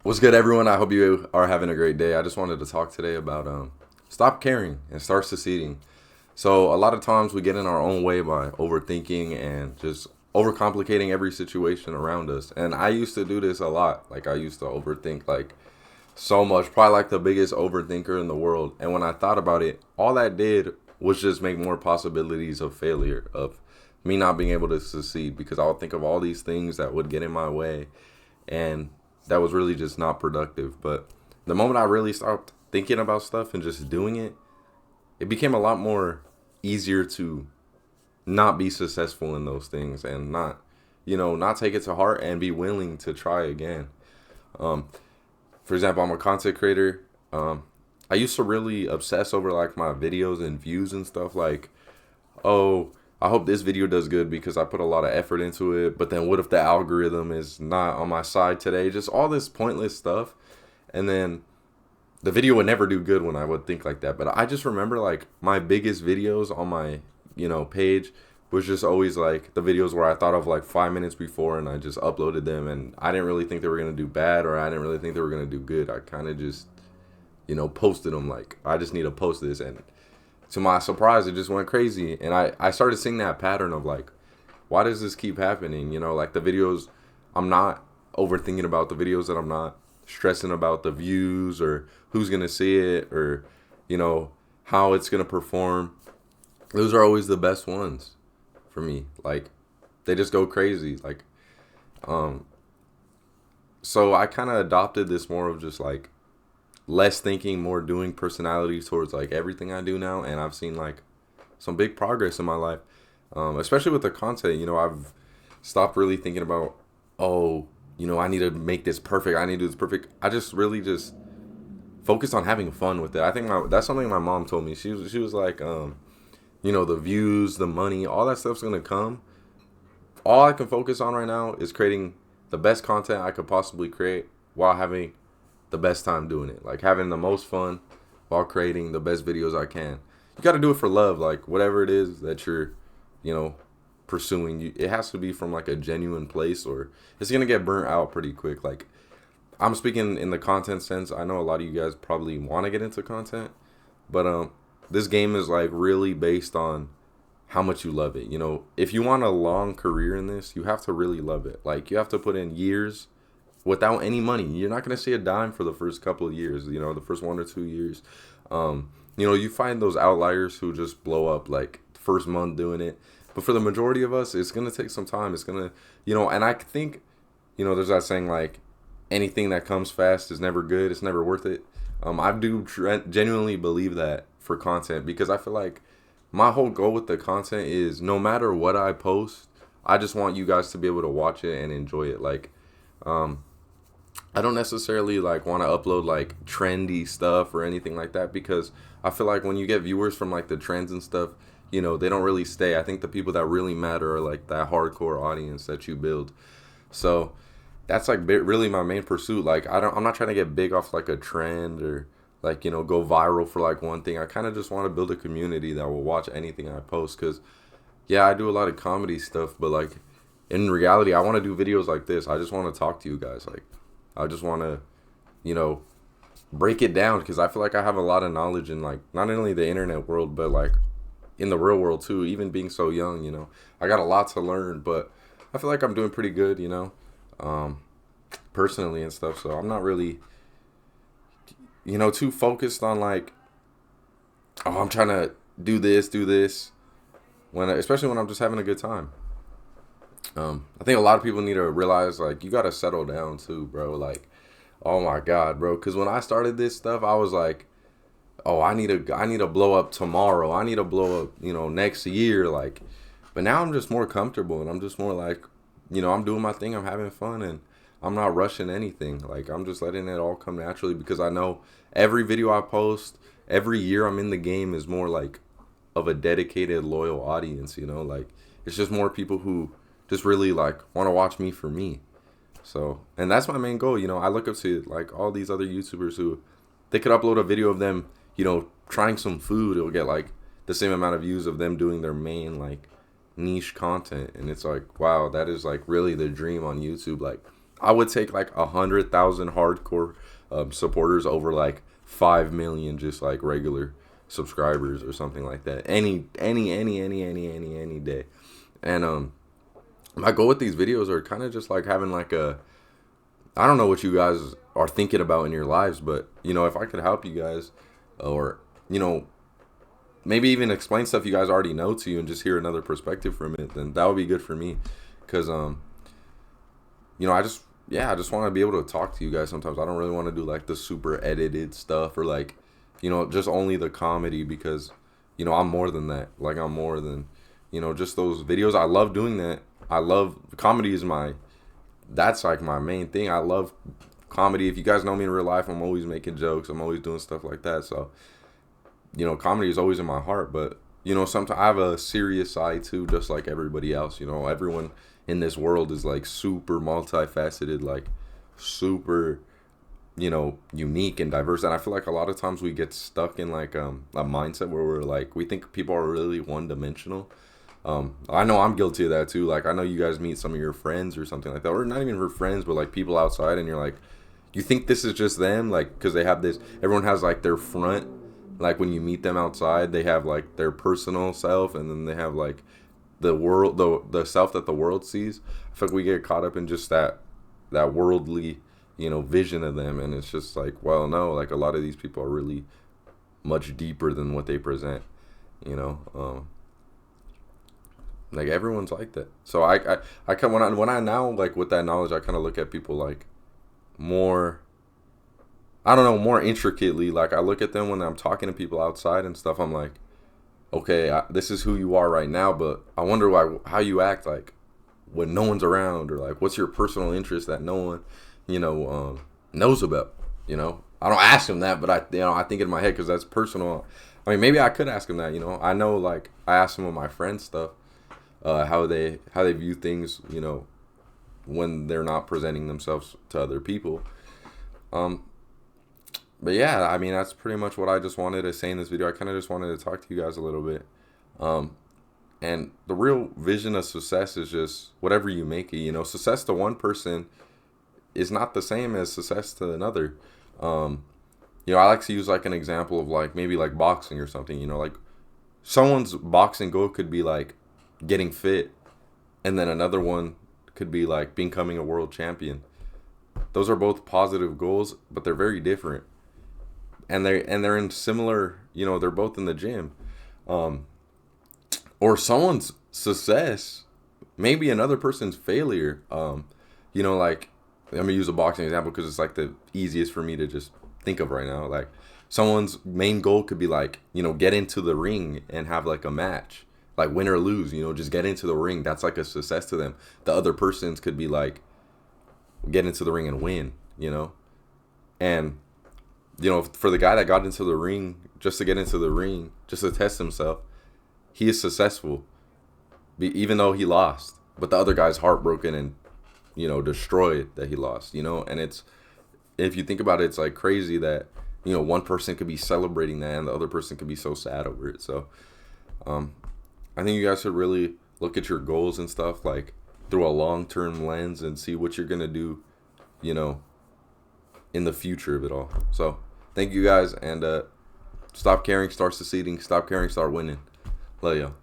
What's good, everyone? I hope you are having a great day. I just wanted to talk today about stop caring and start succeeding. So a lot of times we get in our own way by overthinking and just overcomplicating every situation around us. And I used to do this a lot. Like I used to overthink like so much, probably like the biggest overthinker in the world. And when I thought about it, all that did was just make more possibilities of failure, of me not being able to succeed because I would think of all these things that would get in my way, and that was really just not productive. But the moment I really stopped thinking about stuff and just doing it, it became a lot more easier to not be successful in those things and not, not take it to heart and be willing to try again. Um, for example, I'm a content creator. I used to really obsess over like my videos and views and stuff. Like, oh, I hope this video does good because I put a lot of effort into it. But then what if the algorithm is not on my side today? Just all this pointless stuff. And then the video would never do good when I would think like that. But I just remember like my biggest videos on my, page was just always like the videos where I thought of like 5 minutes before and I just uploaded them, and I didn't really think they were going to do bad, or I didn't really think they were going to do good. I kind of just, posted them like I just need to post this, and to my surprise it just went crazy, and I started seeing that pattern of like, why does this keep happening? Like the videos, I'm not overthinking about the videos, that I'm not stressing about the views or who's gonna see it, or how it's gonna perform. Those are always the best ones for me. Like they just go crazy. Like um so I kind of adopted this more of just like less thinking, more doing personality towards like everything I do now, and I've seen like some big progress in my life, especially with the content. I've stopped really thinking about, oh, I need to make this perfect. I need to do this perfect. I just really just focused on having fun with it. I think that's something my mom told me. She was like, the views, the money, all that stuff's gonna come. All I can focus on right now is creating the best content I could possibly create while having the best time doing it. Like having the most fun while creating the best videos I can. You got to do it for love. Like whatever it is that you're, you know, pursuing, it has to be from like a genuine place, or it's gonna get burnt out pretty quick. Like I'm speaking in the content sense. I know a lot of you guys probably want to get into content, but this game is like really based on how much you love it. If you want a long career in this, you have to really love it. Like you have to put in years without any money. You're not going to see a dime for the first couple of years, the first 1 or 2 years. You find those outliers who just blow up like first month doing it. But for the majority of us, it's going to take some time. It's going to, and I think, there's that saying like anything that comes fast is never good. It's never worth it. I do genuinely believe that for content, because I feel like my whole goal with the content is no matter what I post, I just want you guys to be able to watch it and enjoy it. Like, I don't necessarily like want to upload like trendy stuff or anything like that, because I feel like when you get viewers from like the trends and stuff, they don't really stay. I think the people that really matter are like that hardcore audience that you build. So that's like really my main pursuit. Like I'm not trying to get big off like a trend or like, go viral for like one thing. I kind of just want to build a community that will watch anything I post, because yeah, I do a lot of comedy stuff, but like in reality, I want to do videos like this. I just want to talk to you guys. Like I just want to, you know, break it down, because I feel like I have a lot of knowledge in like not only the internet world, but like in the real world too. Even being so young, I got a lot to learn, but I feel like I'm doing pretty good, um, personally and stuff. So I'm not really, too focused on like, oh, I'm trying to do this, when especially when I'm just having a good time. I think a lot of people need to realize like you gotta settle down too, bro. Like, oh my god, bro. Because when I started this stuff, I was like, oh, I need to blow up tomorrow. I need to blow up, next year. Like, but now I'm just more comfortable, and I'm just more like, I'm doing my thing. I'm having fun, and I'm not rushing anything. Like, I'm just letting it all come naturally, because I know every video I post, every year I'm in the game is more like of a dedicated, loyal audience. Like it's just more people who just really like want to watch me for me. So, and that's my main goal. I look up to like all these other YouTubers who they could upload a video of them, trying some food. It'll get like the same amount of views of them doing their main like niche content. And it's like, wow, that is like really the dream on YouTube. Like, I would take like 100,000 hardcore supporters over like 5 million just like regular subscribers or something like that. Any day. And my goal with these videos are kind of just like having like a, I don't know what you guys are thinking about in your lives, but you know, if I could help you guys, or you know, maybe even explain stuff you guys already know to you and just hear another perspective from it, then that would be good for me. Because you know, I just want to be able to talk to you guys sometimes. I don't really want to do like the super edited stuff, or like, you know, just only the comedy, because you know, I'm more than that. Like, I'm more than, you know, just those videos. I love doing that. I love comedy is that's like my main thing. I love comedy. If you guys know me in real life, I'm always making jokes. I'm always doing stuff like that. So, you know, comedy is always in my heart. But, you know, sometimes I have a serious side too, just like everybody else. You know, everyone in this world is like super multifaceted, like super, you know, unique and diverse. And I feel like a lot of times we get stuck in like a mindset where we're like, we think people are really one dimensional. I know I'm guilty of that too. Like, I know you guys meet some of your friends or something like that, or not even for friends, but like people outside, and you're like, you think this is just them, like, because they have this, everyone has like their front, like when you meet them outside, they have like their personal self, and then they have like the world, the self that the world sees. I feel like we get caught up in just that worldly, you know, vision of them, and it's just like, well, no, like a lot of these people are really much deeper than what they present, you know. Like, everyone's like that. So I when I now, like, with that knowledge, I kind of look at people like more, I don't know, more intricately. Like, I look at them when I'm talking to people outside and stuff. I'm like, okay, this is who you are right now, but I wonder how you act like when no one's around, or like what's your personal interest that no one, you know, knows about. You know, I don't ask them that, but I think in my head, because that's personal. I mean, maybe I could ask them that. You know, I know, like, I ask some of my friends stuff. How they view things, you know, when they're not presenting themselves to other people. But yeah, I mean, that's pretty much what I just wanted to say in this video. I kind of just wanted to talk to you guys a little bit. And the real vision of success is just whatever you make it. You know, success to one person is not the same as success to another. You know, I like to use like an example of like maybe like boxing or something. You know, like someone's boxing goal could be like getting fit, and then another one could be like becoming a world champion. Those are both positive goals, but they're very different, and they're in similar, you know, they're both in the gym. Or someone's success may be another person's failure. You know, like, I'm gonna use a boxing example because it's like the easiest for me to just think of right now. Like, someone's main goal could be like, you know, get into the ring and have like a match. Like, win or lose, you know, just get into the ring. That's like a success to them. The other person's could be like, get into the ring and win, you know? And, you know, for the guy that got into the ring, just to get into the ring, just to test himself, he is successful, even though he lost. But the other guy's heartbroken and, you know, destroyed that he lost, you know? And it's, if you think about it, it's like crazy that, you know, one person could be celebrating that and the other person could be so sad over it. So, I think you guys should really look at your goals and stuff like through a long-term lens and see what you're going to do, you know, in the future of it all. So thank you guys, and stop caring, start succeeding. Stop caring, start winning. Love y'all.